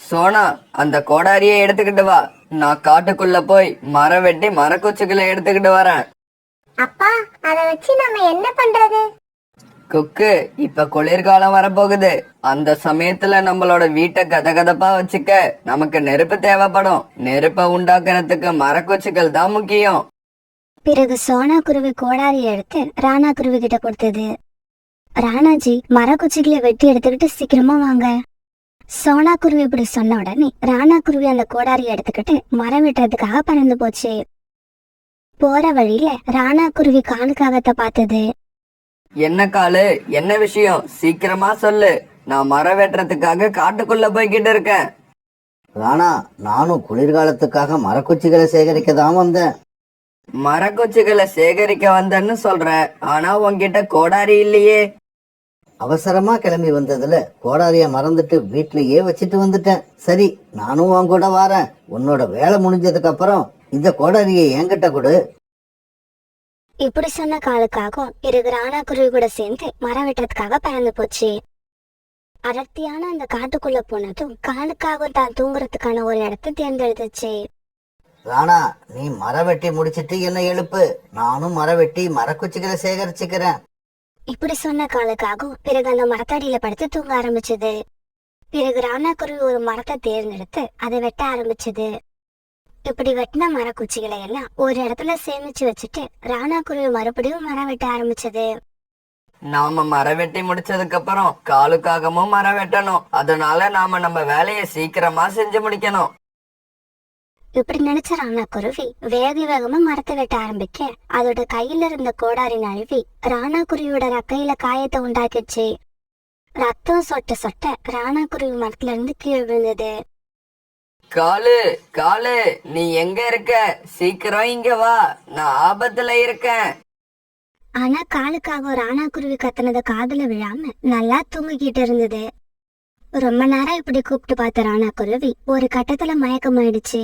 சோனா, அந்த கோடாரியை எடுத்துக்கிட்டு வா. நான் காட்டுக்குள்ள போய் மரம் வெட்டி மரக்குச்சிகளை எடுத்துக்கிட்டு வரேன். அப்பா, அத வச்சு நம்ம என்ன பண்றது? குக்கு, இப்ப குளிர்காலம் வரப்போகுது. அந்த சமயத்துல நம்மளோட வீட்டை கதகதப்பா வச்சுக்க நமக்கு நெருப்பு தேவைப்படும். நெருப்பை உண்டாக்குறதுக்கு மரக்குச்சிகள் தான் முக்கியம். பிறகு சோனா குருவி கோடாரி எடுத்து ராணா குருவி கிட்ட கொடுத்தது. ராணாஜி மரக்குச்சிகளை வெட்டி எடுத்துக்கிட்டு சீக்கிரமா வாங்க. சோனா குருவி இப்படி சொன்ன உடனே ராணா குருவி அந்த கோடாரியை எடுத்துக்கிட்டு மரம் வெட்டுறதுக்காக பறந்து போச்சு. போற வழியில ராணா குருவி காலுக்காகத்தை பார்த்தது. என்ன காலு, என்ன விஷயம்? சீக்கிரமா சொல்லு. நான் மரம் வெட்டுறதுக்காக காட்டுக்குள்ள போய்கிட்டு இருக்கேன். ராணா, நானும் குளிர்காலத்துக்காக மரக்குச்சிகளை சேகரிக்க தான் வந்தேன். மரக்குச்சிகளை சேகரிக்க வந்தேன்னு சொல்ற, ஆனா உன்கிட்ட கோடாரி இல்லையே. அவசரமா கிளம்பி வந்ததுல கோடாரிய மறந்துட்டு வீட்லயே வச்சுட்டு வந்துட்டேன். சரி, நானும் உன் கூட வாரேன். உன்னோட வேலை முடிஞ்சதுக்கு அப்புறம் இந்த கோடாரியை என்கிட்ட கொடு. இப்படி சொன்ன காலுக்காகவும் பிறகு ராணா குருவி கூட சேர்ந்து மரம் வெட்டுறதுக்காக பறந்து போச்சு. அடர்த்தியான அந்த காட்டுக்குள்ள போனதும் காலுக்காகவும் தான் தூங்குறதுக்கான ஒரு இடத்த தேர்ந்தெடுத்துச்சு. ராணா, நீ மரம் வெட்டி முடிச்சிட்டு என்ன எழுப்பு. நானும் மரம் வெட்டி மரக்குச்சிகளை சேகரிச்சுக்கிறேன். இப்படி சொன்ன காலுக்காகவும் பிறகு அந்த மரத்தடியில படுத்து தூங்க ஆரம்பிச்சது. பிறகு ராணா குருவி ஒரு மரத்தை தேர்ந்தெடுத்து அதை வெட்ட ஆரம்பிச்சது. இப்படி வெட்டின மரக்குச்சிகளை எல்லாம் ஒரு இடத்துல சேமிச்சு வச்சுட்டு ராணா குருவி மறுபடியும் மரம் வெட்ட ஆரம்பிச்சது. நாம மரம் வெட்டி முடிச்சதுக்கு அப்புறம் காலுக்காகவும் மரம் வெட்டணும். அதனால நாம நம்ம வேலையை சீக்கிரமா செஞ்சு முடிக்கணும். இப்படி நினைச்ச ராணா குருவி வேக வேகமா மரத்தை வெட்ட ஆரம்பிக்க அதோட கையில இருந்த கோடாரி நழுவி ராணா குருவியோட ரக்கையில காயத்தை உண்டாக்கிச்சு. ரத்தம் சொட்ட சொட்ட ராணா குருவி மரத்துல இருந்து கீழே விழுந்தது. காலு, காலு, நீ எங்க இருக்க? சீக்கிரம் இங்க வா, நான் ஆபத்துல இருக்கேன். ஆனா காலுக்காக ராணா குருவி கத்துனத காதுல விழாம நல்லா தூங்கிக்கிட்டு இருந்தது. ரொம்ப நேரம் இப்படி கூப்பிட்டு பார்த்த ராணா குருவி ஒரு கட்டத்துல மயக்கமாயிடுச்சு.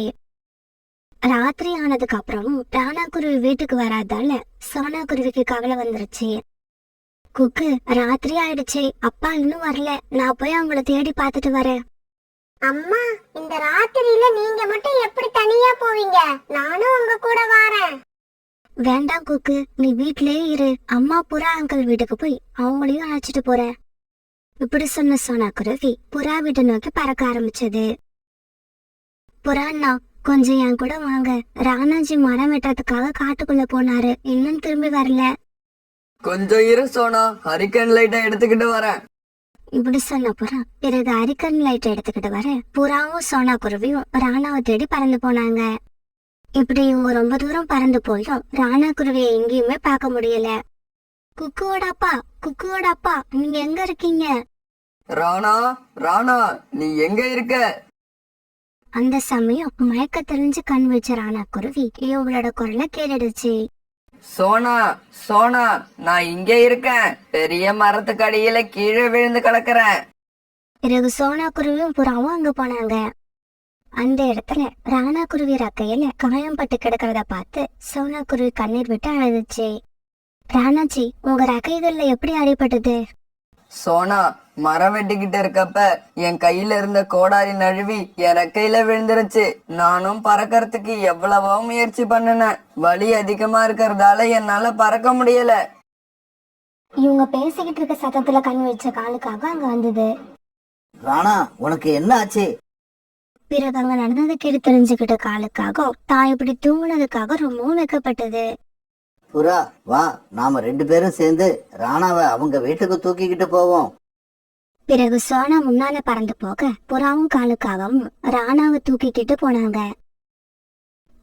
ராத்திரி ஆனதுக்கு அப்புறமும் ராணா குருவி வீட்டுக்கு வராதால சோனா குருவிக்கு கவலை வந்துருச்சு. குக்கு, ராத்திரி ஆயிடுச்சு, அப்பா இன்னும் வரல, நான் போய் அவங்கள தேடி பார்த்துட்டு வரேன். அம்மா, இந்த ராத்திரியில நீங்க மட்டும் எப்படி தனியா போவீங்க? நானும் உங்க கூட வாரேன். வேண்டாம் குக்கு, நீ வீட்லயே இரு. அம்மா புறா அங்கிள் வீட்டுக்கு போய் அவங்களையும் அழைச்சிட்டு போறேன். இப்படி சொன்ன சோனா குருவி புறா வீட்டை நோக்கி பறக்க ஆரம்பிச்சது. புறாண்ணா, கொஞ்சம் என் கூட வாங்க. ராணாஜி மரம் வெட்டுறதுக்காக காட்டுக்குள்ள போனாரு, இன்னும் திரும்பி வரல. கொஞ்சம் இரு சோனா, ஹரிக்கன் லைட்டை எடுத்துக்கிட்டு வரேன். இப்படி சொன்ன புறா பிறகு அரிக்கன் லைட் எடுத்துக்கிட்டு வர புறாவும் சோனா குருவியும் ராணாவை தேடி பறந்து போனாங்க. இப்படி இவங்க ரொம்ப தூரம் பறந்து போயும் ராணா குருவியை எங்கேயுமே பார்க்க முடியல. குக்குவோட அப்பா, குக்குவோட அப்பா, நீங்க எங்க இருக்கீங்க? ராணா, ராணா, நீ எங்க இருக்க? அந்த சமயம் மயக்க தெரிஞ்சு கண் வச்ச ராணா குருவி இவங்களோட குரலை கேட்டுடுச்சு. சோனா, சோனா, நான் இங்க இருக்கேன். பெரிய மரத்துக்கு அடியில கீழே விழுந்து கிடக்குறேன். பிறகு சோனா குருவியும் புறாவும் அங்க போனாங்க. அந்த இடத்துல ராணா குருவி ரக்கையில காயம் பட்டு கிடக்கிறத பார்த்து சோனா குருவி கண்ணீர் விட்டு அழுதுச்சு. ராணாஜி, உங்க ரக்கைகள்ல எப்படி அடிபட்டது? சோனா, மரம் வெட்டிக்கிட்டு இருக்கப்ப என் கையில இருந்த கோடாரி நழுவி என் ரெக்கையில விழுந்துருச்சு. நானும் பறக்கறதுக்கு எவ்வளவோ முயற்சி பண்ணினேன். வலி அதிகமா இருக்கிறதால என்னால பறக்க முடியல. இவங்க பேசிக்கிட்டு இருக்க சத்தத்துல கண் வச்ச காலுக்காக அங்க வந்தது. ராணா, உனக்கு என்ன ஆச்சு? பிறகு அங்க நடந்ததை கேட்டு தெரிஞ்சுக்கிட்ட காலுக்காக தான் இப்படி தூங்குனதுக்காக ரொம்பவும் வெக்கப்பட்டது. புறா, வா, நாம 2 பேரும் சேர்ந்து ராணாவை அவங்க வீட்டுக்கு தூக்கிக்கிட்டு போவோம். பிறகு சோனா முன்னால பறந்து போக புறாவும் காலுக்காகவும் ராணாவை தூக்கிக்கிட்டு போனாங்க.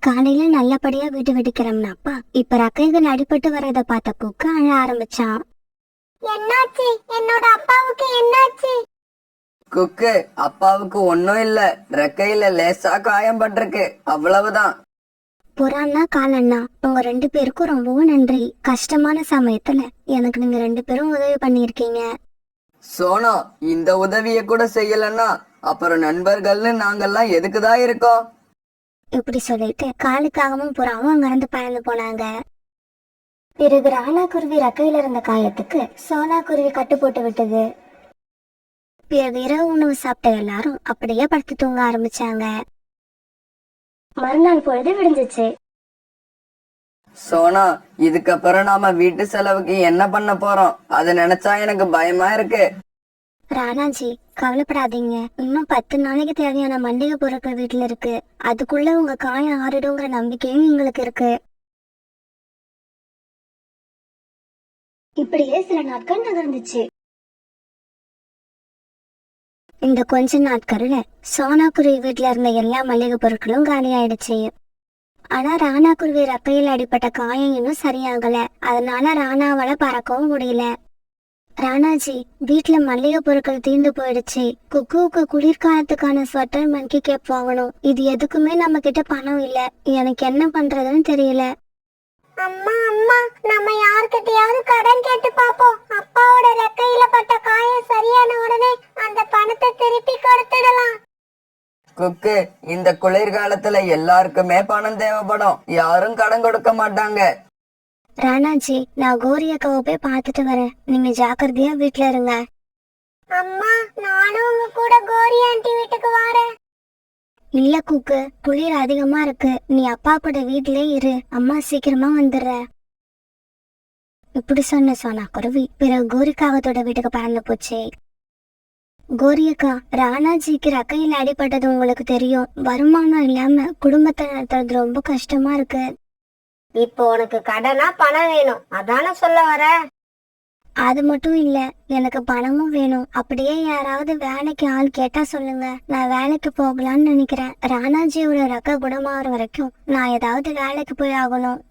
காலையில நல்லபடியா வீட்டு விட்டு கிளம்புனப்பா இப்ப ரக்கைகள் அடிபட்டு வர்றத பார்த்த குக்கு அழ ஆரம்பிச்சான். என்னாச்சு? என்னோட அப்பாவுக்கு என்னாச்சு? குக்கு, அப்பாவுக்கு ஒன்னும் இல்ல. ரெக்கையில லேசா காயம் பட்டிருக்கு, அவ்வளவுதான். புறான்னா காலண்ணா, உங்க 2 பேருக்கும் ரொம்பவும் நன்றி. கஷ்டமான சமயத்துல எனக்கு நீங்க 2 பேரும் உதவி பண்ணிருக்கீங்க. சோனா, இந்த உதவிய கூட செய்யலன்னா அப்புறம் நண்பர்கள்னு நாங்கெல்லாம் எதுக்குதான் இருக்கோம்? இப்படி சொல்லிட்டு காலுக்காகவும் புறாவும் அங்கிருந்து பறந்து போனாங்க. பிறகு ராணா குருவி ரக்கையில இருந்த காயத்துக்கு சோனா குருவி கட்டு போட்டு விட்டது. பிறகு இரவு உணவு சாப்பிட்ட எல்லாரும் அப்படியே படுத்து தூங்க ஆரம்பிச்சாங்க. மறுநாள் பொழுது விடிஞ்சிச்சு. சோனா, இதுக்கப்புறம் நாம வீட்டு செலவுக்கு என்ன பண்ண போறோம்? அத நினைச்சா எனக்கு பயமா இருக்கு. ராணாஜி, கவலைப்படாதீங்க. இன்னும் 10 நாளைக்கு தேவையான மளிகை பொருட்கள் வீட்டுல இருக்கு. அதுக்குள்ள உங்க காயம் ஆறிடுங்கிற நம்பிக்கையும் எங்களுக்கு இருக்கு. இப்படியே சில நாட்கள் நகர்ந்துச்சு. இந்த கொஞ்ச நாட்கள்ல சோனா குருவி வீட்டுல இருந்த எல்லா மளிகை பொருட்களும் காலி ஆயிடுச்சு. ஆனா ராணா குருவி ரக்கையில் அடிப்பட்ட காயம் இன்னும் சரியாகல. அதனால ராணாவால பறக்கவும் முடியல. ராணாஜி, வீட்டுல மளிகை பொருட்கள் தீர்ந்து போயிடுச்சு. குக்குவுக்கு குளிர்காலத்துக்கான ஸ்வெட்டர் மங்கி கேப் வாங்கணும். இது எதுக்குமே நம்ம கிட்ட பணம் இல்ல. எனக்கு என்ன பண்றதுன்னு தெரியல. அம்மா அம்மா, நம்ம யார்கிட்டயாவது கடன் கேட்டு பாப்போம். அப்பாவோட ரெக்கையில பட்ட காயம் சரியான உடனே அந்த பணத்தை திருப்பி கொடுத்துடலாம். குக்கு, இந்த குளிர்காலத்துல எல்லாருக்குமே பணம் தேவைப்படும். யாரும் கடன் கொடுக்க மாட்டாங்க. ராணாஜி, நான் கோரி அக்காவை போய் பார்த்துட்டு வரேன். நீங்க ஜாக்கிரதையா வீட்டுல இருங்க. அம்மா, நானும் உங்க கூட கோரி ஆண்டி வீட்டுக்கு வரேன். இல்ல குக்கு, குளிர் அதிகமா இருக்கு. நீ அப்பா கூட வீட்லயே இரு. அம்மா சீக்கிரமா வந்துடுற. இப்படி சொன்ன சோனா குருவி பிறகு கோரிக்காகத்தோட வீட்டுக்கு பறந்து போச்சு. கோரியக்கா, ராணாஜிக்கு ரக்கையில் அடிபட்டது உங்களுக்கு தெரியும். வருமானம் இல்லாம குடும்பத்தை நடத்துறது ரொம்ப கஷ்டமா இருக்கு. இப்போ உனக்கு கடனா பணம் வேணும், அதான சொல்ல வர? அது மட்டும் இல்ல, எனக்கு பணமும் வேணும். அப்படியே யாராவது வேலைக்கு ஆள் கேட்டா சொல்லுங்க. நான் வேலைக்கு போகலான்னு நினைக்கிறேன். ராணாஜியோட ரக்க குணமாகற வரைக்கும் நான் ஏதாவது வேலைக்கு போய் ஆகணும்.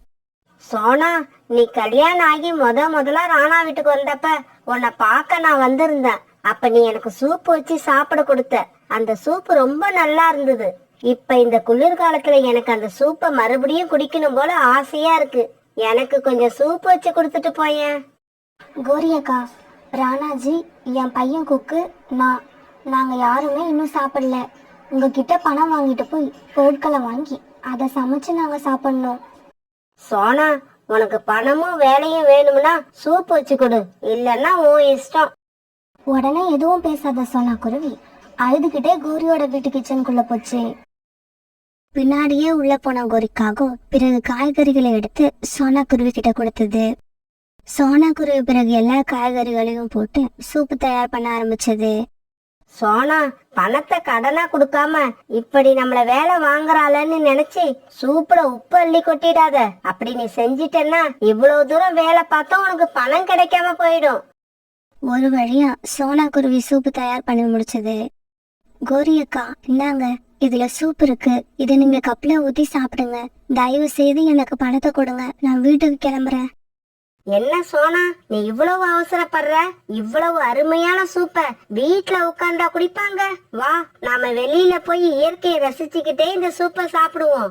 சோனா, நீ கல்யாணம் ஆகி முதல்ல ராணா வீட்டுக்கு வந்தப்ப உன்னை பார்க்க நான் வந்திருந்தேன். அப்ப நீ எனக்கு சூப் வச்சு சாப்பிட கொடுத்த. அந்த சூப் ரொம்ப நல்லா இருந்தது. இப்ப இந்த குளிர்காலத்துல எனக்கு அந்த சூப்பை மறுபடியும் குடிக்கணும் போல ஆசையா இருக்கு. எனக்கு கொஞ்சம் சூப் வச்சு கொடுத்துட்டு போயேன். கோரியக்கா, ராணாஜி, என் பையன் குக்கு, நாங்க யாருமே இன்னும் சாப்பிடல. உங்ககிட்ட பணம் வாங்கிட்டு போய் பொருட்களை வாங்கி அதை சமைச்சு நாங்க சாப்பிடணும். சோனா, உனக்கு பணமும் வேலையும் வேணும்னா சூப் வச்சு கொடு, இல்லன்னா உன் இஷ்டம். உடனே எதுவும் பேசாத சோனா குருவி அழுதுகிட்டே கோரியோட வீட்டு கிச்சனுக்குள்ள போச்சு. பின்னாடியே உள்ள போன கோரிக்காகவும் பிறகு காய்கறிகளை எடுத்து சோனா குருவி கிட்ட கொடுத்தது. சோனா குருவி பிறகு எல்லா காய்கறிகளையும் போட்டு சூப்பு தயார் பண்ண ஆரம்பிச்சது. சோனா, பணத்தை கடனா கொடுக்காம இப்படி நம்மள வேலை வாங்குறாளன்னு நினைச்சு சூப்புல உப்பு அள்ளி கொட்டிடாத. அப்படி நீ செஞ்சிட்டன்னா இவ்வளவு தூரம் வேலை பார்த்தா உனக்கு பணம் கிடைக்காம போயிடும். ஒரு வழியா சோனா குருவி சூப்பு தயார் பண்ணி முடிச்சது. கோரியக்கா, இந்தாங்க, இதுல சூப் இருக்கு. இதை நீங்க கப்ல ஊத்தி சாப்பிடுங்க. தயவு செய்து எனக்கு பணத்தை கொடுங்க. நான் வீட்டுக்கு கிளம்புறேன். என்ன சோனா, நீ இவ்வளவு அவசரப்படுற? இவ்வளவு அருமையான சூப்ப வீட்டுல உட்கார்ந்தா குடிப்பாங்க? வா, நாம வெளியில போய் இயற்கையை ரசிச்சுக்கிட்டே இந்த சூப்பை சாப்பிடுவோம்.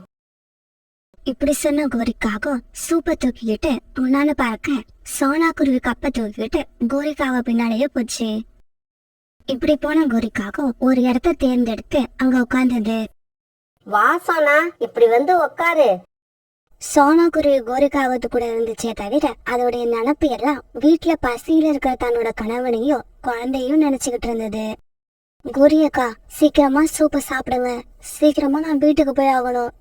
இப்படி சொன்ன கோரிக்காக சூப்பை தூக்கிக்கிட்டு முன்னால பார்க்க சோனா குருவி கப்பை தூக்கிக்கிட்டு கோரிக்காக பின்னாலேயே போச்சு. இப்படி போன கோரிக்காக ஒரு இடத்த தேர்ந்தெடுத்து அங்க உட்கார்ந்தது. வா சோனா, இப்படி வந்து உட்காரு. சோனா குருவி கோரிக்காகத்து கூட இருந்துச்சே தவிர அதோடைய நினப்பு எல்லாம் வீட்டுல பசியில இருக்கிற தன்னோட கணவனையும் குழந்தையும் நினைச்சுக்கிட்டு இருந்தது. கோரியக்கா, சீக்கிரமா சூப்பை சாப்பிடுங்க. சீக்கிரமா நான் வீட்டுக்கு போய் ஆகணும்.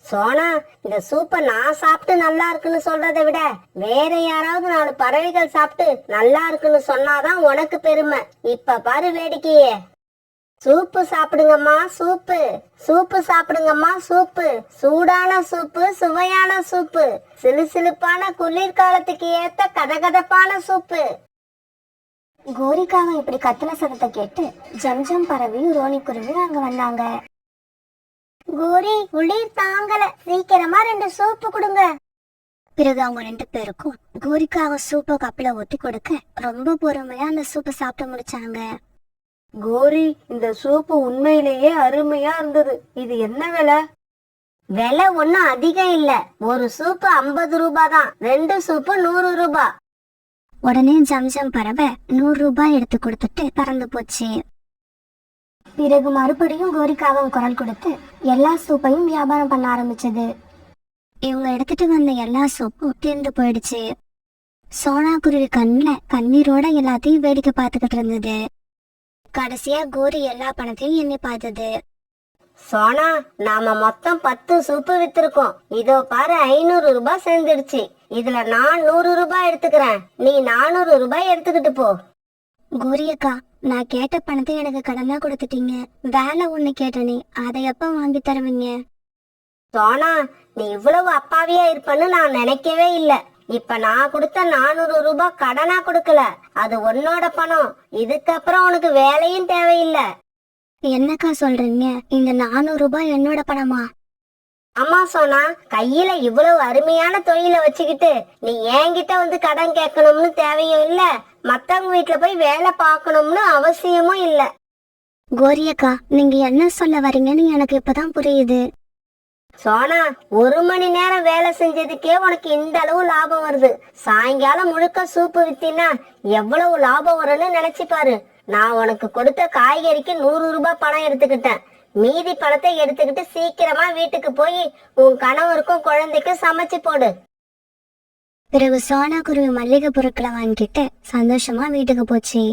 சோனா, இந்த சூப்பை நான் சாப்பிட்டு நல்லா இருக்குன்னு சொல்றதை விட வேற யாராவது 4 பறவைகள் சாப்பிட்டு நல்லா இருக்குன்னு சொன்னாதான் உனக்கு பெருமை. இப்ப பாரு வேடிக்கையே. சூப்பு சாப்பிடுங்கம்மா, சூப்பு. சூப்பு சாப்பிடுங்கம்மா, சூப்பு. சூடான சூப்பு, சுவையான சூப்பு, சிலுசிலுப்பான குளிர்காலத்துக்கு ஏத்த கதகதப்பான சூப்பு. கோரிக்காக இப்படி கத்துன சத்தத்தை கேட்டு ஜம்ஜம் பறவையும் ரோனி குருவியும் அங்க வந்தாங்க. கோரி, குளிர் தாங்கல, சீக்கிரமா 2 சூப்பு கொடுங்க. பிறகு அவங்க 2 பேருக்கும் கோரிக்காக சூப்பை கப்பில ஊத்தி கொடுக்க ரொம்ப பொறுமையா அந்த சூப்பை சாப்பிட்டு முடிச்சாங்க. கோரி, இந்த சூப்பு உண்மையிலேயே அருமையா இருந்தது. இது என்ன விலை? விலை ஒன்னும் அதிகம் இல்ல. ஒரு சூப்பு 50 ரூபாய் தான். 2 சூப்பு 100 ரூபாய். உடனே ஜம்ஜம் பறவை 100 ரூபாய் எடுத்து கொடுத்துட்டு பறந்து போச்சு. பிறகு மறுபடியும் கோரிக்காகவும் குரல் கொடுத்து எல்லா சூப்பையும் வியாபாரம் பண்ண ஆரம்பிச்சது. இவங்க எடுத்துட்டு வந்த எல்லா சூப்பும் தீர்ந்து போயிடுச்சு. சோனா குருவி கண்ணுல கண்ணீரோட எல்லாத்தையும் வேடிக்கை பார்த்துக்கிட்டு இருந்தது. கடைசியா கோரி எல்லா பணத்தையும் எண்ணி பார்த்தது. சோனா, நாம மொத்தம் 10 சூப்பு வித்திருக்கோம். இதோ பாரு 500 ரூபாய் சேர்ந்துடுச்சு. இதுல நான் 100 ரூபாய் எடுத்துக்கிறேன், நீ 400 ரூபாய் எடுத்துக்கிட்டு போ. கோரி அக்கா, நான் கேட்ட பணத்தை எனக்கு கடனா கொடுத்துட்டீங்க. வேலை ஒண்ணு கேட்டனே, அதை எப்ப வாங்கி தருவீங்க? சோனா, நீ இவ்வளவு அப்பாவியா இருப்பன்னு நான் நினைக்கவே இல்ல. இப்ப நான் கொடுத்த 400 ரூபாய் கடனா கொடுக்கல, அது உன்னோட பணம். இதுக்கப்புறம் உனக்கு வேலையும் தேவையில்லை. என்னக்கா சொல்றீங்க? இந்த 400 ரூபாய் என்னோட பணமா? அம்மா சோனா, கையில இவ்வளவு அருமையான தொழிலை வச்சுக்கிட்டு நீ என்கிட்ட வந்து கடன் கேட்கணும்னு தேவையும் இல்ல, மத்தவங்க வீட்டுல போய் வேலை பார்க்கணும்னு அவசியமும் இல்ல. கோரி அக்கா, நீங்க என்ன சொல்ல வரீங்கன்னு எனக்கு இப்பதான் புரியுது. சோனா, 1 மணி நேரம் வேலை செஞ்சதுக்கே உனக்கு இந்த அளவு லாபம் வருது. சாயங்காலம் முழுக்க சூப்பு வித்தினா எவ்வளவு லாபம் வரும்னு நினைச்சு பாரு. நான் உனக்கு கொடுத்த காய்கறிக்கு 100 ரூபாய் பணம் எடுத்துக்கிட்டேன். மீதி பணத்தை எடுத்துக்கிட்டு சீக்கிரமா வீட்டுக்கு போய் உன் கணவருக்கும் குழந்தைக்கும் சமைச்சு போடு. பிறகு சோனா குருவி மல்லிகை பொருட்களை வாங்கிட்டு சந்தோஷமா வீட்டுக்கு போச்சு.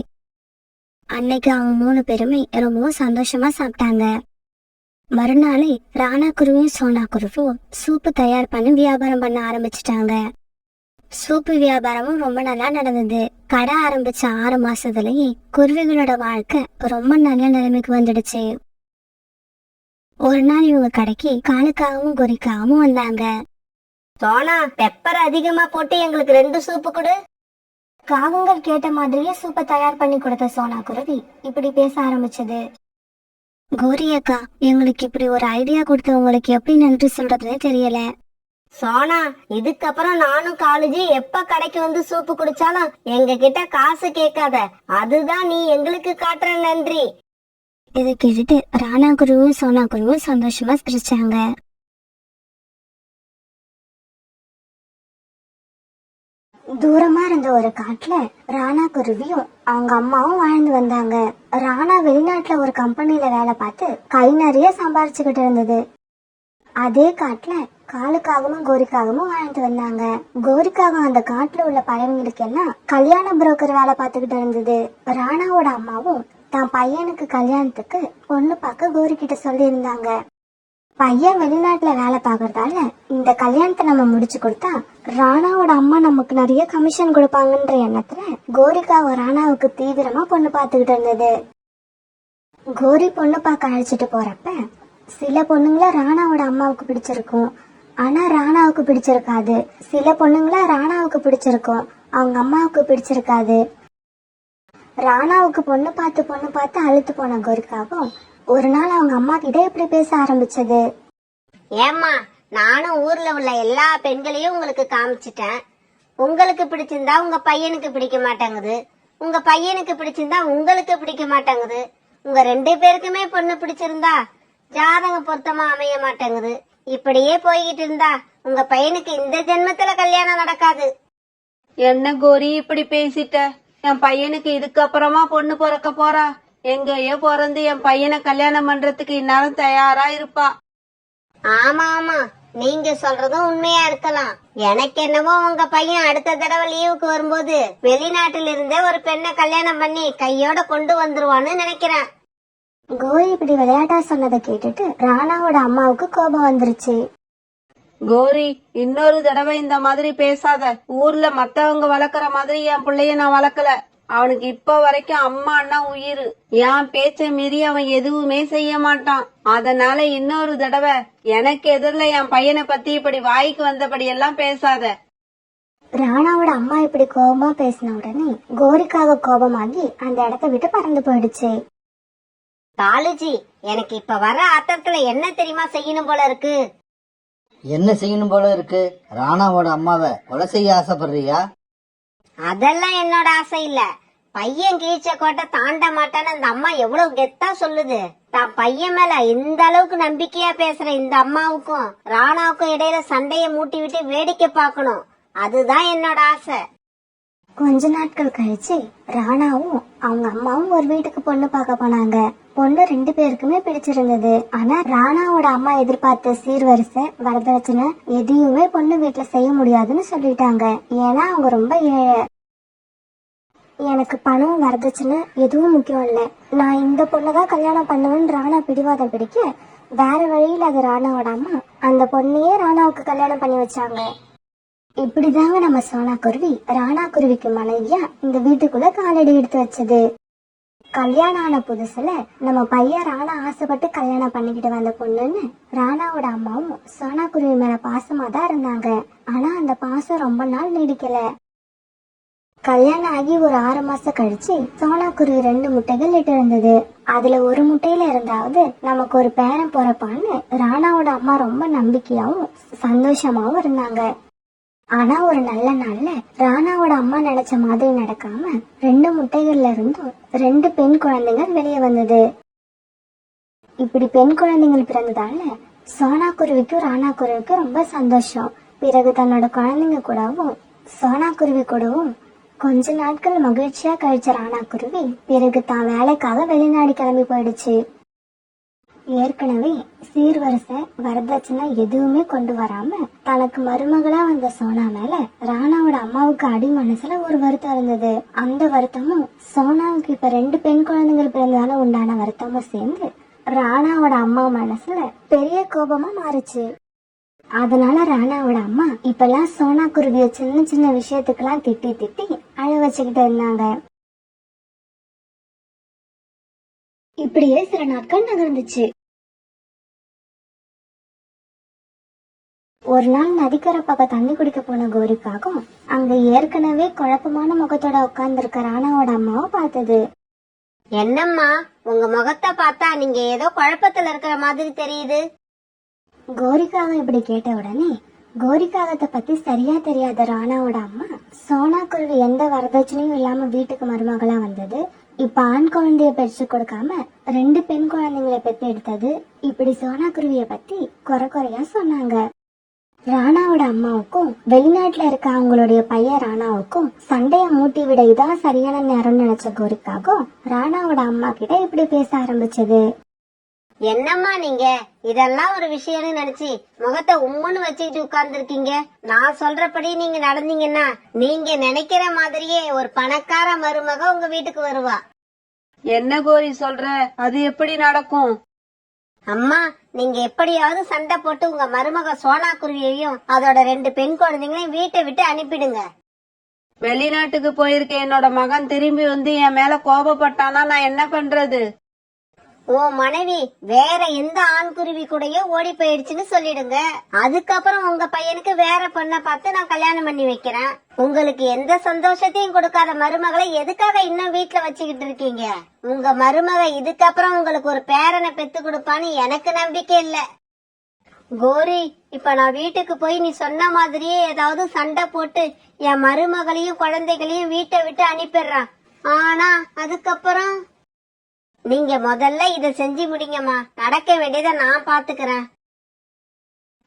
அன்னைக்கு அவங்க 3 பேருமே ரொம்பவும் சந்தோஷமா சாப்பிட்டாங்க. மறுநாளே ராணா குருவியும் சோனா குருவியும் சூப்பு தயார் பண்ணி வியாபாரம் பண்ண ஆரம்பிச்சிட்டாங்க. சூப்பு வியாபாரமும் ரொம்ப நல்லா நடந்தது. கடை ஆரம்பிச்ச 6 மாசத்துலயே குருவிகளோட வாழ்க்கை ரொம்ப நல்ல நிலைமைக்கு வந்துடுச்சு. ஒரு நாள் இவங்க கடைக்கு காலுக்காகவும் குறிக்காகவும் வந்தாங்க. சோனா, பெப்பர் அதிகமா போட்டு எங்களுக்கு 2 சூப்பு கொடு. காகங்கள் கேட்ட மாதிரியே சூப்பை தயார் பண்ணி கொடுத்த சோனா குருவி இப்படி பேச ஆரம்பிச்சது. கோரி அக்கா, எங்களுக்கு இப்படி ஒரு ஐடியா கொடுத்து உங்களுக்கு எப்படி நன்றி சொல்றதுனே தெரியல. சோனா, இதுக்கப்புறம் நானும் காலேஜ் எப்ப கடைக்கு வந்து சூப்பு குடிச்சாலும் எங்க கிட்ட காசு கேட்காத. அதுதான் நீ எங்களுக்கு காட்டுற நன்றி. இதை கேட்டுட்டு ராணா குருவும் சோனா குருவும் சந்தோஷமா சிரிச்சாங்க. தூரமா இருந்த ஒரு காட்டுல ராணா குருவியும் அவங்க அம்மாவும் வாழ்ந்து வந்தாங்க. ராணா வெளிநாட்டுல ஒரு கம்பெனில வேலை பார்த்து கை நிறைய சம்பாரிச்சுக்கிட்டு இருந்தது. அதே காட்டுல காலுக்காகவும் கோரிக்காகவும் வாழ்ந்து வந்தாங்க. கோரிக்காகவும் அந்த காட்டுல உள்ள பழங்களுக்கு எல்லாம் கல்யாண புரோக்கர் வேலை பார்த்துக்கிட்டு இருந்தது. ராணாவோட அம்மாவும் தான் பையனுக்கு கல்யாணத்துக்கு பொண்ணு பார்க்க கோரி கிட்ட சொல்லி இருந்தாங்க. பையன் வெளிநாட்டுல வேலை பார்க்கறதால இந்த கல்யாணத்தை நம்ம முடிச்சு கொடுத்தா ராணாவோட அம்மா நமக்கு நிறைய கமிஷன் கொடுப்பாங்கன்ற எண்ணத்துல கோரிக்காவும் ராணாவுக்கு தீவிரமா பொண்ணு பார்த்துக்கிட்டு இருந்தது. கோரி பொண்ணு பார்க்க அழைச்சிட்டு போறப்ப சில பொண்ணுங்கள ராணாவோட அம்மாவுக்கு பிடிச்சிருக்கும், ஆனா ராணாவுக்கு பிடிச்சிருக்காது. சில பொண்ணுங்கள ராணாவுக்கு பிடிச்சிருக்கும், அவங்க அம்மாவுக்கு பிடிச்சிருக்காது. ராணாவுக்கு பொண்ணு பார்த்து அழுத்து போன கோரிக்காவும் ஒரு நாள் அவங்க அம்மா கிட்ட இப்படி பேச ஆரம்பிச்சது. ஏம்மா, நானும் ஊர்ல உள்ள எல்லா பெண்களையும் உங்களுக்கு காமிச்சிட்டேன். உங்களுக்கு பிடிச்சிருந்தா உங்க பையனுக்கு பிடிக்க மாட்டேங்குது, உங்க பையனுக்கு பிடிச்சிருந்தா உங்களுக்கு பிடிக்க மாட்டேங்குது. உங்க 2 பேருக்குமே பொண்ணு பிடிச்சிருந்தா ஜாதக பொருத்தமா அமைய மாட்டேங்குது. இப்படியே போய்கிட்டு இருந்தா உங்க பையனுக்கு இந்த ஜென்மத்துல கல்யாணம் நடக்காது. என்ன கோரி இப்படி பேசிட்ட? என் பையனுக்கு இதுக்கப்புறமா பொண்ணு பிறக்க போறா. எங்கேயோ பிறந்து என் பையனை கல்யாணம் பண்றதுக்கு இந்நேரம் தயாரா இருப்பா. ஆமா ஆமா, நீங்க சொல்றதும் உண்மையா இருக்கலாம். எனக்கு என்னவோ உங்க பையன் அடுத்த தடவை லீவுக்கு வரும்போது வெளிநாட்டுல இருந்தே ஒரு பெண்ணை கல்யாணம் பண்ணி கையோட கொண்டு வந்துருவான்னு நினைக்கிறேன். கோரி இப்படி விளையாட்டா சொன்னதை கேட்டுட்டு ராணாவோட அம்மாவுக்கு கோபம் வந்துருச்சு. கோரி, இன்னொரு தடவை இந்த மாதிரி பேசாத. ஊர்ல மத்தவங்க வளர்க்கற மாதிரி என் பிள்ளைய நான் வளர்க்கல. அவனுக்கு இப்ப வரைக்கும் அம்மா அண்ணா உயிர். என் பேச்ச மீறி அவன் எதுவுமே செய்ய மாட்டான். அதனால இன்னொரு தடவை எனக்கு எதிரில என் பையனை பத்தி இப்படி வாய்க்கு வந்தபடி எல்லாம் பேசாத. ராணாவோட அம்மா இப்படி கோபமா பேசின உடனே கோரிக்காக கோபமாகி அந்த இடத்த விட்டு பறந்து போயிடுச்சு. காலேஜி, எனக்கு இப்ப வர ஆத்திரத்துல என்ன தெரியுமா செய்யணும் போல இருக்கு? என்ன செய்யணும் போல இருக்கு? ராணாவோட அம்மாவை கொலை செய்ய ஆசைப்படுறியா? அதெல்லாம் என்னோட ஆசை இல்ல. பையன் கீழ்ச்ச கோட்டை தாண்ட மாட்டான்னு அந்த அம்மா எவ்வளவு கெத்தா சொல்லுது. தான் பையன் மேல இந்த அளவுக்கு நம்பிக்கையா பேசுற இந்த அம்மாவுக்கும் ராணாவுக்கும் இடையில சண்டைய மூட்டி விட்டு வேடிக்கை பார்க்கணும். அதுதான் என்னோட ஆசை. கொஞ்ச நாட்கள் கழிச்சு ராணாவும் அவங்க அம்மாவும் ஒரு வீட்டுக்கு பொண்ணு பார்க்க போனாங்க. பொண்ணு 2 பேருக்குமே பிடிச்சிருந்தது. ஆனா ராணாவோட அம்மா எதிர்பார்த்த சீர்வரிசை வரதட்சணை எதையுமே பொண்ணு வீட்டுல செய்ய முடியாதுன்னு சொல்லிட்டாங்க. ஏன்னா அவங்க ரொம்ப ஏழை. எனக்கு பணம் வரதட்சணை எதுவும் முக்கியம் இல்ல. நான் இந்த பொண்ணதான் கல்யாணம் பண்ணுவேன்னு ராணா பிடிவாதம் பிடிக்க வேற வழியில அது ராணாவோட அம்மா அந்த பொண்ணையே ராணாவுக்கு கல்யாணம் பண்ணி வச்சாங்க. இப்படிதாங்க நம்ம சோனா குருவி ராணா குருவிக்கு மனைவியா இந்த வீட்டுக்குள்ள காலடி எடுத்து வச்சது. கல்யாணம் ஆன புதுசுல நம்ம பையன் ராணா ஆசைப்பட்டு கல்யாணம் பண்ணிக்கிட்டு வந்த பொண்ணுன்னு ராணாவோட அம்மாவும் சோனா குருவி மேல பாசமா தான் இருந்தாங்க. ஆனா அந்த பாசம் ரொம்ப நாள் நீடிக்கல. கல்யாணம் ஆகி ஒரு 6 மாசம் கழிச்சு சோனா குருவி 2 முட்டைகள் இட்டு இருந்தது. அதுல ஒரு முட்டையில இருந்தாவது நமக்கு ஒரு பேரன் பிறப்பான்னு ராணாவோட அம்மா ரொம்ப நம்பிக்கையாவும் சந்தோஷமாவும் இருந்தாங்க. ஆனா ஒரு நல்ல நாள்ல ராணாவோட அம்மா நினைச்ச மாதிரி நடக்காம 2 முட்டைகள்ல இருந்தும் 2 பெண் குழந்தைகள் வெளியே வந்தது. இப்படி பெண் குழந்தைகள் பிறந்ததால சோனா குருவிக்கும் ராணா குருவிக்கும் ரொம்ப சந்தோஷம். பிறகு தன்னோட குழந்தைங்க கூடவும் சோனா குருவி கூடவும் கொஞ்ச நாட்கள் மகிழ்ச்சியா கழிச்ச ராணா குருவி பிறகு தான் வேலைக்காக வெளிநாடு கிளம்பி போயிடுச்சு. ஏற்கனவே சீர்வரிசை வரதட்சணை எதுவுமே கொண்டு வராம தனக்கு மருமகளா வந்த சோனா மேல ராணாவோட அம்மாவுக்கு அடி மனசுல ஒரு வருத்தம் இருந்தது. அந்த வருத்தமும் சோனாவுக்கு இப்ப 2 பெண் குழந்தைகள் பிறந்ததால உண்டான வருத்தமும் சேர்ந்து ராணாவோட அம்மா மனசுல பெரிய கோபமா மாறுச்சு. அதனால ராணாவோட அம்மா இப்பெல்லாம் சோனா குருவிய சின்ன சின்ன விஷயத்துக்கெல்லாம் திட்டி திட்டி அழ வச்சுக்கிட்டு இருந்தாங்க. இப்படியே சில நாட்கள் நகர்ந்துச்சு. ஒரு நாள் நதிக்கரை பக்கம் தண்ணி குடிக்க போன கோரிக்காகும் அங்க ஏற்கனவே குழப்பமான முகத்தோட உட்கார்ந்துருக்க ராணாவோட அம்மாவை பார்த்தது. என்னம்மா உங்க முகத்தை பார்த்தா நீங்க ஏதோ குழப்பத்துல இருக்கிற மாதிரி தெரியுது. கோரிக்காகம் இப்படி கேட்ட உடனே கோரிக்காகத்தை பத்தி சரியா தெரியாத ராணாவோட அம்மா சோனா குருவி எந்த வரதட்சணையும் இல்லாம வீட்டுக்கு மருமகளா வந்தது, இப்ப ஆண் குழந்தைய பெற்று கொடுக்காம 2 பெண் குழந்தைங்களை பெற்று எடுத்தது, இப்படி சோனா குருவிய பத்தி குறையா சொன்னாங்க. ராணாவோட அம்மாவுக்கும் வெளிநாட்டுல இருக்க அவங்களுடைய பையன் ராணாவுக்கும் சண்டைய மூட்டி விட இதான் சரியான நேரம் நினைச்ச கோரிக்காகும் ராணாவோட அம்மா கிட்ட இப்படி பேச ஆரம்பிச்சது. என்னம்மா நீங்க இதெல்லாம் ஒரு விஷயம்னு நினைச்சு முகத்தை உம்முன்னு வச்சுக்கிட்டு உட்கார்ந்து இருக்கீங்க. நான் சொல்றபடி நீங்க நடந்தீங்கன்னா நீங்க நினைக்கிற மாதிரியே ஒரு பணக்கார மருமக உங்க வீட்டுக்கு வருவா. என்ன கோரி சொல்ற? அது எப்படி நடக்கும்? அம்மா நீங்க எப்படியாவது சண்டை போட்டு உங்க மருமக சோனா குருவியையும் அதோட 2 பெண் குழந்தைங்களையும் வீட்டை விட்டு அனுப்பிடுங்க. வெளிநாட்டுக்கு போயிருக்க என்னோட மகன் திரும்பி வந்து என் மேல கோபப்பட்டானா நான் என்ன பண்றது? உன் மனைவி வேற எந்த ஆண் குருவி கூடயோ ஓடி போயிடுச்சுன்னு சொல்லிடுங்க. அதுக்கப்புறம் உங்க பையனுக்கு வேற பொண்ணை பார்த்து நான் கல்யாணம் பண்ணி வைக்கிறேன். உங்களுக்கு எந்த சந்தோஷத்தையும் கொடுக்காத மருமகளை எதுக்காக இன்னும் வீட்டுல வச்சுக்கிட்டு இருக்கீங்க? உங்க மருமக இதுக்கப்புறம் உங்களுக்கு ஒரு பேரனை பெத்து கொடுப்பான்னு எனக்கு நம்பிக்கை இல்ல. கோரி இப்ப நான் வீட்டுக்கு போய் நீ சொன்ன மாதிரியே ஏதாவது சண்டை போட்டு என் மருமகளையும் குழந்தைகளையும் வீட்டை விட்டு அனுப்பிடுறான். ஆனா அதுக்கப்புறம் நீங்க முதல்ல இத செஞ்சு முடிங்கம்மா. நடக்க வேண்டியதை நான் பாத்துக்கிறேன்.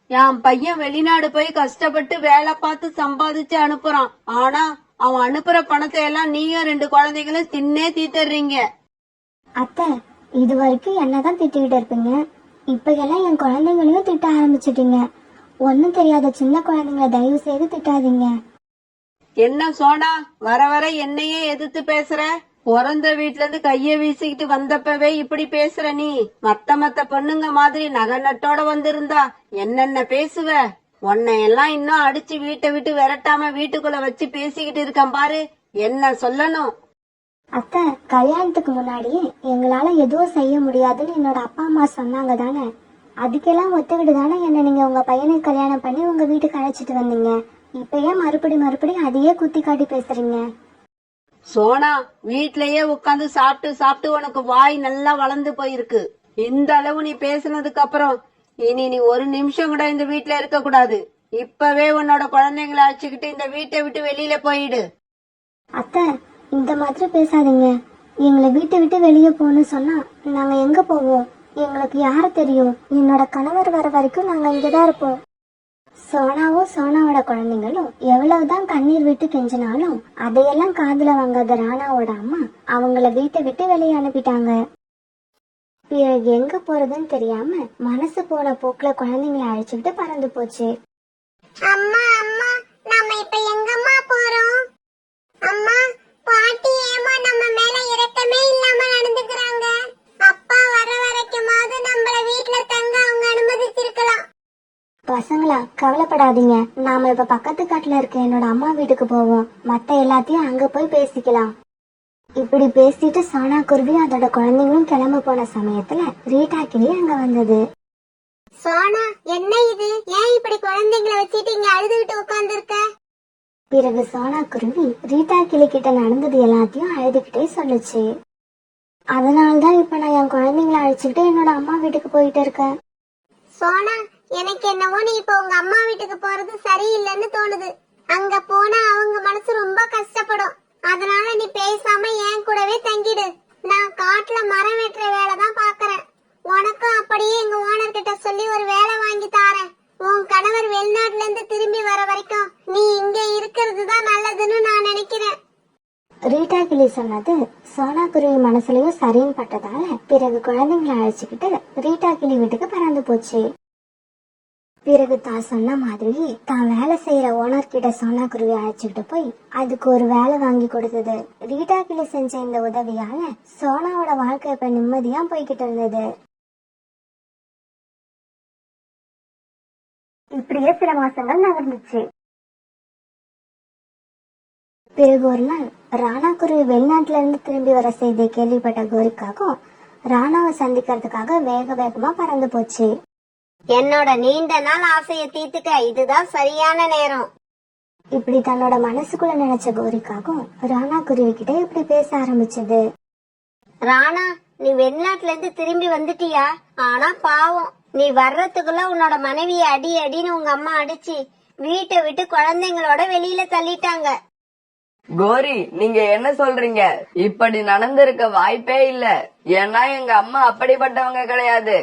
என் பையன் வெளிநாடு போய் கஷ்டப்பட்டு வேலை பார்த்து சம்பாதிச்சு அனுப்புறான். ஆனா அவன் அனுப்புற பணத்தை எல்லாம் நீயும் 2 குழந்தைகளும் தின்னே தீத்துறீங்க. அத்தை இது வரைக்கும் என்னதான் திட்டிக்கிட்டு இருப்பீங்க, இப்ப எல்லாம் என் குழந்தைங்களையும் திட்ட ஆரம்பிச்சிட்டீங்க. ஒன்னும் தெரியாத சின்ன குழந்தைங்களை தயவு செய்து திட்டாதீங்க. என்ன சோனா வர வர என்னையே எதிர்த்து பேசுற? பிறந்த வீட்டுல இருந்து கைய வீசிக்கிட்டு வந்தப்பவே இப்படி பேசுற நீ? மத்த பொண்ணுங்க மாதிரி நகை நட்டோட வந்திருந்தா என்னென்ன பேசுவ? உன்னை எல்லாம் இன்னும் அடிச்சு வீட்டை விட்டு விரட்டாம வீட்டுக்குள்ள வச்சு பேசிக்கிட்டு இருக்கேன் பாரு. என்ன சொல்லணும்? அத்தை கல்யாணத்துக்கு முன்னாடியே எங்களால எதுவும் செய்ய முடியாதுன்னு என்னோட அப்பா அம்மா சொன்னாங்க தானே, அதுக்கெல்லாம் ஒத்துக்கிட்டு தானே என்ன நீங்க உங்க பையனுக்கு கல்யாணம் பண்ணி உங்க வீட்டுக்கு அழைச்சிட்டு வந்தீங்க. இப்ப ஏன் மறுபடியும் அதையே குத்தி காட்டி பேசுறீங்க? சோனா வீட்லயே உட்காந்து சாப்பிட்டு உனக்கு வாய் நல்லா வளர்ந்து போயிருக்கு. இந்த அளவு நீ பேசுனதுக்கு அப்புறம் இனி நீ ஒரு நிமிஷம் கூட இந்த வீட்டுல இருக்க கூடாது. இப்பவே உன்னோட குழந்தைங்களை அழைச்சுக்கிட்டு இந்த வீட்டை விட்டு வெளியில போயிடு. அத்தை இந்த மாதிரி பேசாதீங்க. எங்களை வீட்டை விட்டு வெளியே போகணும்னு சொன்னா நாங்க எங்க போவோம்? எங்களுக்கு யார தெரியும்? என்னோட கணவர் வர வரைக்கும் நாங்க இங்கதான் இருப்போம். சோனாவும் சோனாவோட குழந்தைங்களும் எவ்வளவுதான் கண்ணீர் விட்டு கெஞ்சினாலும் அதையெல்லாம் காதுல வாங்காத ராணாவோட அம்மா அவங்கள வீட்டை விட்டு வெளியே அனுப்பிட்டாங்க. பிறகு எங்க போறதுன்னு தெரியாம மனசு போன போக்குல குழந்தைங்களை அழைச்சுக்கிட்டு பறந்து போச்சு. அம்மா அம்மா நாம இப்ப எங்கம்மா போறோம்? அம்மா பாட்டி பசங்களா கவலைப்படாதீங்க, நாம இப்ப பக்கத்து காட்டுல இருக்க என்னோட அம்மா வீட்டுக்கு போவோம். மத்த எல்லாத்தையும் அங்க போய் பேசிக்கலாம். இப்படி பேசிட்டு சோனா குருவி அதோட குழந்தைங்களும் கிளம்ப போன சமயத்துல ரீட்டா கிளி அங்க வந்தது. சோனா, என்ன இது? ஏன் இப்படி குழந்தைங்களை வச்சுட்டு இங்க அழுதுகிட்டு உட்கார்ந்து இருக்க? பிறகு சோனா குருவி ரீட்டா கிளி கிட்ட நடந்தது எல்லாத்தையும் அழுதுகிட்டே சொல்லுச்சு. அதனாலதான் இப்ப நான் என் குழந்தைங்களை அழைச்சிட்டு என்னோட அம்மா வீட்டுக்கு போயிட்டு இருக்கேன். சோனா, எனக்கு என்னவோ நீ இப்ப உங்க அம்மா வீட்டுக்கு போறது சரியில்லைன்னு தோணுது. அங்க போனா அவங்க மனசு ரொம்ப கஷ்டப்படும். அதனால நீ பேசாம என் கூடவே தங்கிடு. நான் காட்டுல மரம் வெட்டுற வேலை தான் பாக்குறேன். உனக்கும் அப்படியே எங்க ஓனர் கிட்ட சொல்லி ஒரு வேலை வாங்கி தாரேன். உன் கணவர் வெளிநாட்டுல இருந்து திரும்பி வர வரைக்கும் நீ இங்க இருக்கிறது தான் நல்லதுன்னு நான் நினைக்கிறேன். ரீட்டா கிளி சொன்னது சோனா குருவி மனசுலயும் சரின்னு பட்டதால பிறகு குழந்தைங்களை அழைச்சுக்கிட்டு ரீட்டா கிளி வீட்டுக்கு பறந்து போச்சு. பிறகு தான் சொன்ன மாதிரி தான் வேலை செய்யற ஓனர் கிட்ட சோனா குருவி அழைச்சுக்கிட்டு போய் அதுக்கு ஒரு வேலை வாங்கி கொடுத்தது. ரீட்டா கிளி செஞ்ச இந்த உதவியால சோனாவோட வாழ்க்கை இப்ப நிம்மதியா போய்கிட்டு இருந்தது. இப்படியே சில மாசங்கள் நகர்ந்துச்சு. பிறகு ஒரு நாள் ராணா குருவி வெளிநாட்டுல இருந்து திரும்பி வர செய்தியை கேள்விப்பட்ட கோரிக்காகவும் ராணாவை சந்திக்கிறதுக்காக வேக வேகமா பறந்து போச்சு. என்னோட நீண்ட நாள் ஆசையை தீர்த்துக்க இதுதான் சரியான நேரம். இப்படி தன்னோட மனசுக்குள்ள நினைச்ச கோரிக்காகவும் ராணா குருவி கிட்ட இப்படி பேச ஆரம்பிச்சது. ராணா, நீ வெளிநாட்டுல இருந்து திரும்பி வந்துட்டியா? ஆனா பாவம், நீ வர்றதுக்குள்ள உன்னோட மனைவிய அடி அடின்னு உங்க அம்மா அடிச்சு வீட்டை விட்டு குழந்தைங்களோட வெளியில தள்ளிட்டாங்க. கோரி, நீங்க என்ன சொல்றீங்க? இப்படி நடந்திருக்க வாய்ப்பே இல்ல. ஏன்னா எங்க அம்மா அப்படிப்பட்டவங்க கிடையாது.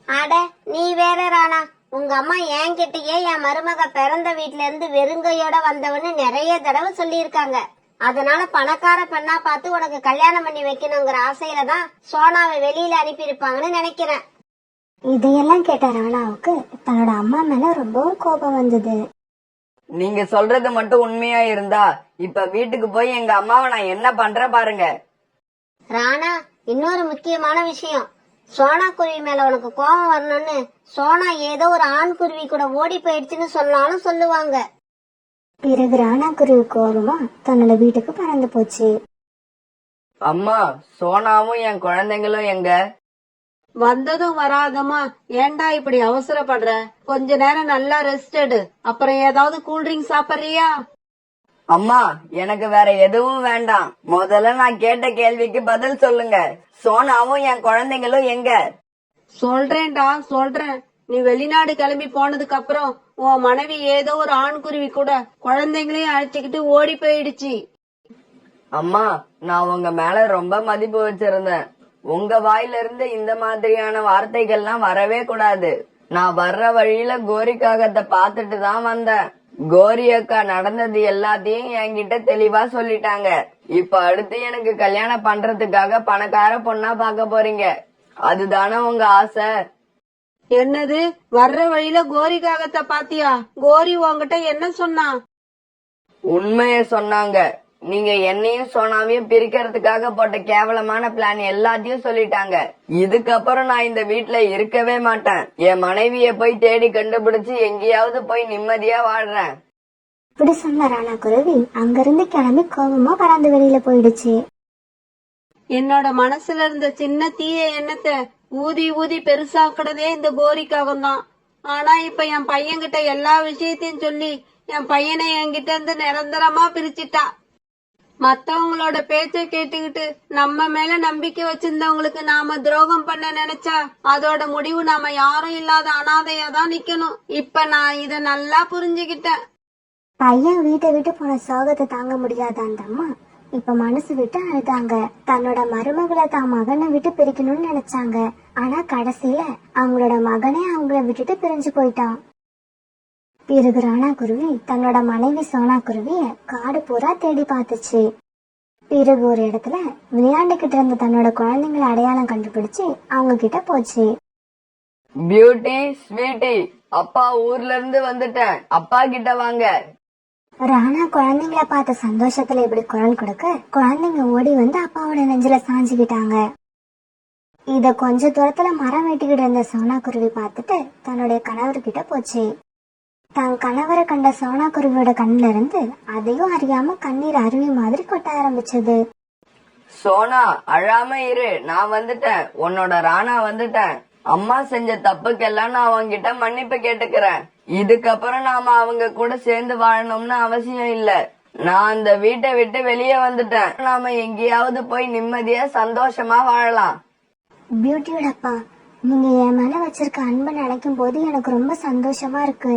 அட நீ வேற ராணா, உங்க அம்மா என்கிட்டயே என் மருமக பிறந்த வீட்ல இருந்து வெறுங்கையோட வந்தவன்னு நிறைய தடவை சொல்லியிருக்காங்க. அதனால பணக்கார பெண்ணா பார்த்து உனக்கு கல்யாணம் பண்ணி வைக்கணுங்கிற ஆசையில தான் சோனாவை வெளியில அனுப்பியிருப்பாங்கன்னு நினைக்கிறேன். இதையெல்லாம் கேட்ட ராணாவுக்கு தன்னோட அம்மா மேல ரொம்பவும் கோபம் வந்தது. நீங்க சொல்றது மட்டும் உண்மையா இருந்தா இப்ப வீட்டுக்கு போய் எங்க அம்மாவை நான் என்ன பண்றேன் பாருங்க. ராணா, இன்னொரு முக்கியமான விஷயம். சோனா குருவி மேல உனக்கு கோபம் வரணும்னு சோனா ஏதோ ஒரு ஆண் குருவி கூட ஓடி போயிடுச்சுன்னு சொன்னாலும் சொல்லுவாங்க. பிறகு ராணா குருவி கோபமா தன்னோட வீட்டுக்கு பறந்து போச்சு. அம்மா, சோனாவும் என் குழந்தைங்களும் எங்க? வந்ததும் வராதமா ஏன்டா இப்படி அவசரப்படுற? கொஞ்ச நேரம் நல்லா ரெஸ்ட் எடு, அப்புறம் ஏதாவது கூல்ட்ரிங்க் சாப்பிடுறியா? அம்மா, எனக்கு வேற எதுவும் வேண்டாம். முதல்ல நான் கேட்ட கேள்விக்கு பதில் சொல்லுங்க. சோனாவும் என் குழந்தைங்களும் எங்க? சொல்றேன்டா சொல்றேன். நீ வெளிநாடு கிளம்பி போனதுக்கு அப்புறம் உன் மனைவி ஏதோ ஒரு ஆண் குருவி கூட குழந்தைங்களையும் அழைச்சுக்கிட்டு ஓடி போயிடுச்சு. அம்மா, நான் உங்க மேல ரொம்ப மதிப்பு வச்சிருந்தேன். உங்க வாயில இருந்து இந்த மாதிரியான வார்த்தைகள்லாம் வரவே கூடாது. நான் வர்ற வழியில கோரிக்காகத்தை பாத்துட்டு தான் வந்தேன். கோரி அக்கா நடந்தது எல்லாத்தையும் என்கிட்ட தெளிவா சொல்லிட்டாங்க. இப்ப அடுத்து எனக்கு கல்யாணம் பண்றதுக்காக பணக்கார பொண்ணா பாக்க போறீங்க. அதுதானே உங்க ஆசை? என்னது, வர்ற வழியில கோரிக்காகத்தை பாத்தியா? கோரி உன்கிட்ட என்ன சொன்னா? உண்மைய சொன்னாங்க. நீங்க என்னையும் சோனாவையும் பிரிக்கிறதுக்காக போட்ட கேவலமான பிளான் எல்லாத்தையும் சொல்லிட்டாங்க. இதுக்கப்புறம் நான் இந்த வீட்டுல இருக்கவே மாட்டேன். என் மனைவிய போய் தேடி கண்டுபிடிச்சு எங்கேயாவது போய் நிம்மதியா வாழ்றேன். இப்படி சொன்ன ராணா குருவி அங்கிருந்து கிளம்பி கோபமா பறந்து வெளியில போயிடுச்சு. என்னோட மனசுல இருந்த சின்ன தீய எண்ணத்தை ஊதி ஊதி பெருசாக்குறதே இந்த கோரிக்காகம் தான். ஆனா இப்ப என் பையன்கிட்ட எல்லா விஷயத்தையும் சொல்லி என் பையனை என்கிட்ட இருந்து நிரந்தரமா பிரிச்சுட்டா. மத்தவங்களோட பேச்ச கேட்டுக்கிட்டு நம்ம மேல நம்பிக்கை வச்சிருந்தவங்களுக்கு நாம துரோகம் பண்ண நினைச்சா அதோட முடிவு நாம யாரும் இல்லாத அனாதையா தான் நிக்கணும். இப்ப நான் இத நல்லா புரிஞ்சுக்கிட்டேன். பையன் வீட்டை விட்டு போன சோகத்தை தாங்க முடியாத அந்த அம்மா இப்ப மனசு விட்டு அழுதாங்க. தன்னோட மருமகளை தான் மகனை விட்டு பிரிக்கணும்னு நினைச்சாங்க. ஆனா கடைசியில அவங்களோட மகனே அவங்கள விட்டுட்டு பிரிஞ்சு போயிட்டான். பிறகு ராணா குருவி தன்னோட மனைவி சோனா குருவிய காடு பூரா தேடி பார்த்துச்சு. பிறகு ஒரு இடத்துல விளையாண்டுகிட்டு இருந்த தன்னோட குழந்தைங்களை அடையாளம் கண்டுபிடிச்சு அவங்க கிட்ட போச்சு. பியூட்டி, ஸ்வீட்டி, அப்பா ஊர்ல இருந்து வந்துட்டேன். அப்பா கிட்ட வாங்க. ராணா குழந்தைங்கள பார்த்த சந்தோஷத்துல இப்படி குரல் கொடுக்க குழந்தைங்க ஓடி வந்து அப்பாவோட நெஞ்சில சாஞ்சுக்கிட்டாங்க. இத கொஞ்ச தூரத்துல மரம் வெட்டிக்கிட்டு இருந்த சோனா குருவி பார்த்துட்டு தன்னுடைய கணவர்கிட்ட போச்சு. தன் கணவரை கண்ட சோனா குருவியோட கண்ணுல இருந்து அதையும் அறியாம கண்ணீர் அருவி மாதிரி கொட்ட ஆரம்பிச்சது. சோனா, அழாம இரு, நான் வந்துட்டேன். உன்னோட ராணா வந்துட்டேன். அம்மா செஞ்ச தப்புக்கெல்லாம் நான் அவங்கிட்ட மன்னிப்பு கேட்டுக்கிறேன். இதுக்கப்புறம் நாம அவங்க கூட சேர்ந்து வாழணும்னு அவசியம் இல்ல. நான் அந்த வீட்டை விட்டு வெளியே வந்துட்டேன். நாம எங்கேயாவது போய் நிம்மதியா சந்தோஷமா வாழலாம். பியூட்டியோட அப்பா, நீங்க என் மேல வச்சிருக்க அன்பை நினைக்கும் போது எனக்கு ரொம்ப சந்தோஷமா இருக்கு.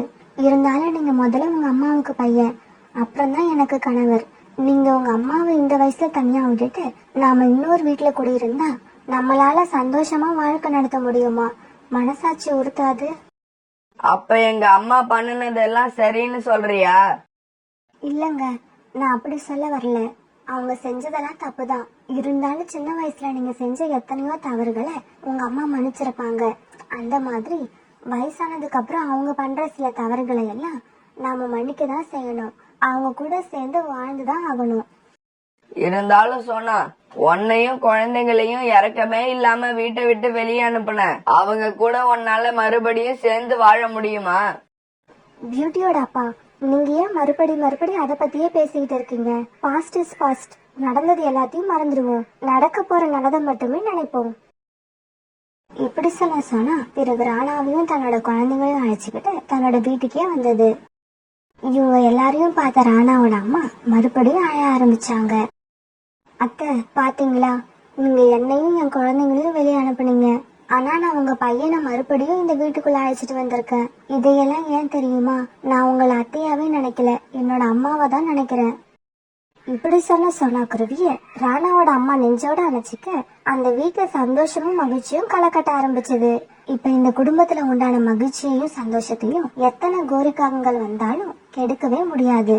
இருந்தாலும் நீங்க முதல்ல உங்க அம்மாவுக்கு பையன், அப்புறம் தான் எனக்கு கணவர். நீங்க உங்க அம்மாவை இந்த வயசுல தனியா விட்டுட்டு நாம இன்னொரு வீட்டுல குடியிருந்தா நம்மளால சந்தோஷமா வாழ்க்கை நடத்த முடியுமா? மனசாட்சி உறுத்தாது? அப்ப எங்க அம்மா பண்ணுனதெல்லாம் சரின்னு சொல்றியா? இல்லங்க, நான் அப்படி சொல்ல வரல. அவங்க செஞ்சதெல்லாம் தப்புதான். இருந்தாலும் சின்ன வயசுல நீங்க செஞ்ச எத்தனையோ தவறுகளை உங்க அம்மா மன்னிச்சிருப்பாங்க. அந்த மாதிரி வயசானதுக்கு அப்புறம் அவங்க பண்ற சில தவறுகளை எல்லாம் நாம மன்னிக்க தான் செய்யணும். அவங்க கூட சேர்ந்து வாழ்ந்துதான் ஆகணும். இருந்தாலும் சோனா, உன்னையும் குழந்தைங்களையும் இறக்கமே இல்லாம வீட்டை விட்டு வெளியே அனுப்புன. அவங்க கூட உன்னால மறுபடியும் சேர்ந்து வாழ முடியுமா? பியூட்டியோட அப்பா, நீங்க ஏன் மறுபடி அதை பத்தியே பேசிக்கிட்டு இருக்கீங்க? Past is past. நடந்தது எல்லாத்தையும் மறந்துடுவோம். நடக்க போற நல்லதை மட்டுமே நினைப்போம். இப்படி சொன்னா பிறகு ராணாவையும் தன்னோட குழந்தைங்களையும் அழைச்சுக்கிட்டு தன்னோட வீட்டுக்கே வந்தது. இவங்க எல்லாரையும் பார்த்த ராணாவோட அம்மா மறுபடியும் அழ ஆரம்பிச்சாங்க. அத்தை, பாத்தீங்களா, நீங்க என்னையும் என் குழந்தைங்களையும் வெளியே அனுப்புனீங்க. ஆனா நான் உங்க பையனை மறுபடியும் இந்த வீட்டுக்குள்ள அழைச்சிட்டு வந்திருக்கேன். இதையெல்லாம் ஏன் தெரியுமா? நான் உங்களை அத்தையாவே நினைக்கல, என்னோட அம்மாவை தான் நினைக்கிறேன். இப்படி சொன்ன சோனா குருவிய ராணாவோட அம்மா நெஞ்சோட அணைச்சிக்க அந்த வீட்டுல சந்தோஷமும் மகிழ்ச்சியும் களை கட்ட ஆரம்பிச்சது. இப்ப இந்த குடும்பத்துல உண்டான மகிழ்ச்சியையும் சந்தோஷத்தையும் எத்தனை கோரிக்காகங்கள் வந்தாலும் கெடுக்கவே முடியாது.